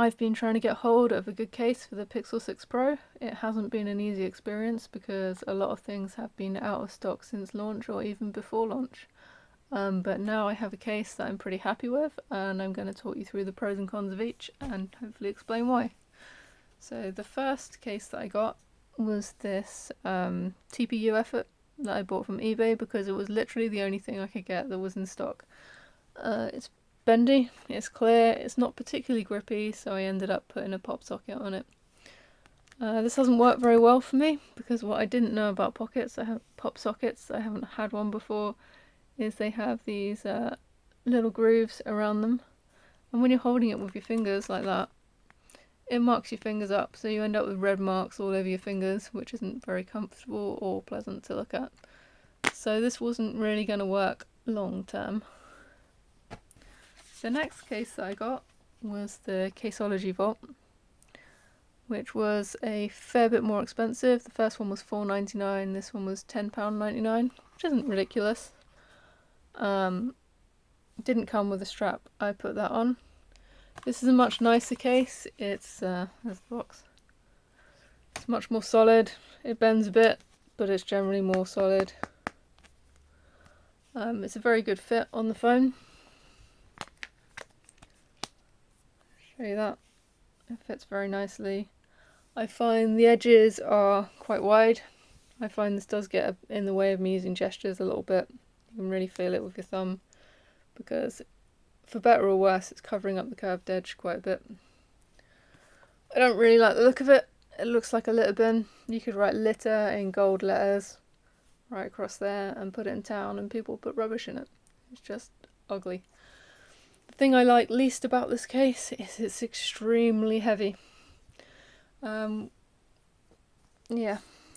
I've been trying to get hold of a good case for the Pixel 6 Pro. It hasn't been an easy experience because a lot of things have been out of stock since launch or even before launch. But now I have a case that I'm pretty happy with, and I'm going to talk you through the pros and cons of each and hopefully explain why. So the first case that I got was this TPU effort that I bought from eBay because it was literally the only thing I could get that was in stock. It's bendy, it's clear, it's not particularly grippy, so I ended up putting a pop socket on it. This hasn't worked very well for me because what I didn't know about pop sockets, I haven't had one before, is they have these little grooves around them, and when you're holding it with your fingers like that, it marks your fingers up, so you end up with red marks all over your fingers, which isn't very comfortable or pleasant to look at. So this wasn't really going to work long term. The next case that I got was the Caseology Vault, which was a fair bit more expensive. The first one was £4.99, this one was £10.99, which isn't ridiculous. Didn't come with a strap, I put that on. This is a much nicer case. There's the box. It's much more solid. It bends a bit, but it's generally more solid. It's a very good fit on the phone. Show you that. It fits very nicely. I find the edges are quite wide. I find this does get in the way of me using gestures a little bit. You can really feel it with your thumb because, for better or worse, it's covering up the curved edge quite a bit. I don't really like the look of it. It looks like a litter bin. You could write litter in gold letters right across there and put it in town and people put rubbish in it. It's just ugly. The thing I like least about this case is it's extremely heavy. Yeah,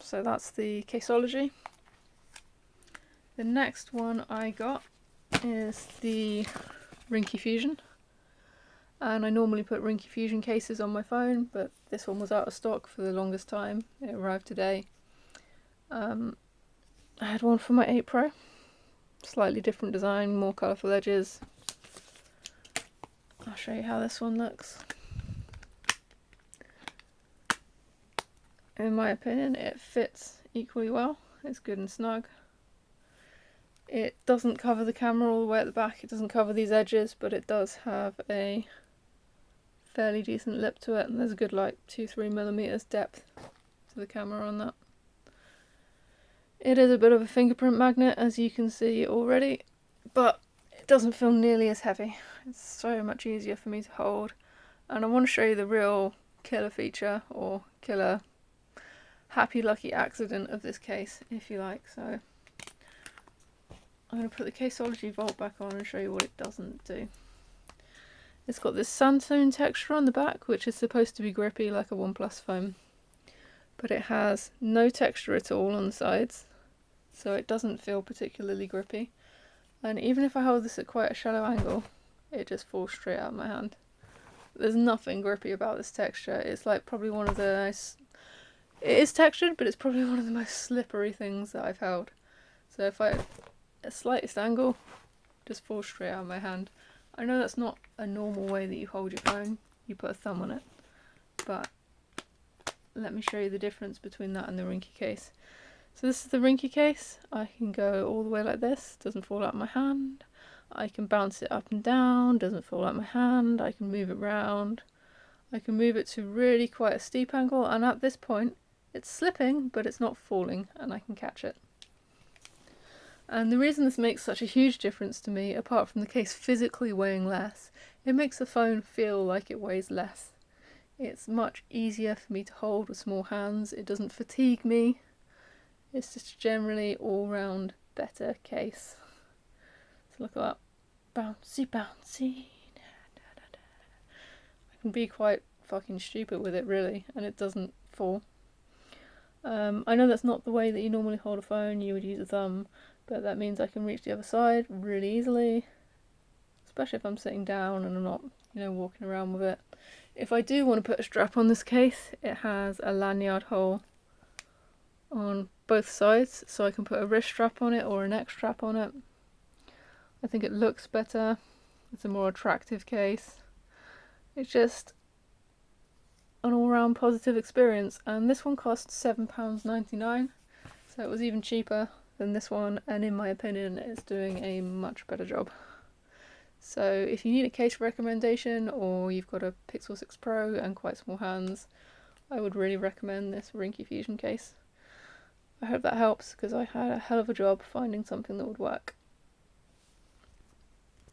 so that's the Caseology. The next one I got is the Rinky Fusion, and I normally put Rinky Fusion cases on my phone, but this one was out of stock for the longest time. It arrived today. I had one for my 8 Pro, slightly different design, more colourful edges. I'll show you how this one looks. In my opinion, it fits equally well. It's good and snug. It doesn't cover the camera all the way at the back, it doesn't cover these edges, but it does have a fairly decent lip to it, and there's a good like 2-3mm depth to the camera on that. It is a bit of a fingerprint magnet, as you can see already, but it doesn't feel nearly as heavy. It's so much easier for me to hold, and I want to show you the real killer feature, or killer happy lucky accident of this case, if you like. So I'm going to put the Caseology Vault back on and show you what it doesn't do. It's got this sandstone texture on the back, which is supposed to be grippy like a OnePlus phone, but it has no texture at all on the sides, so it doesn't feel particularly grippy. And even if I hold this at quite a shallow angle, it just falls straight out of my hand. There's nothing grippy about this texture. It's like probably one of the it is textured, but it's probably one of the most slippery things that I've held. So if I, at the slightest angle, just falls straight out of my hand. I know that's not a normal way that you hold your phone. You put a thumb on it. But let me show you the difference between that and the Rinky case. So this is the Rinky case. I can go all the way like this, doesn't fall out of my hand. I can bounce it up and down, doesn't fall out of my hand. I can move it round. I can move it to really quite a steep angle, and at this point it's slipping, but it's not falling, and I can catch it. And the reason this makes such a huge difference to me, apart from the case physically weighing less, it makes the phone feel like it weighs less. It's much easier for me to hold with small hands, it doesn't fatigue me. It's just a generally all-round better case. So look at that. Bouncy, bouncy. I can be quite fucking stupid with it, really, and it doesn't fall. I know that's not the way that you normally hold a phone. You would use a thumb, but that means I can reach the other side really easily, especially if I'm sitting down and I'm not, walking around with it. If I do want to put a strap on this case, it has a lanyard hole on both sides, so I can put a wrist strap on it or a neck strap on it. I think it looks better. It's a more attractive case. It's just, an all-round positive experience, and this one cost £7.99, so it was even cheaper than this one, and in my opinion it's doing a much better job. So if you need a case recommendation, or you've got a Pixel 6 Pro and quite small hands, I would really recommend this Rinky Fusion case. I hope that helps, because I had a hell of a job finding something that would work.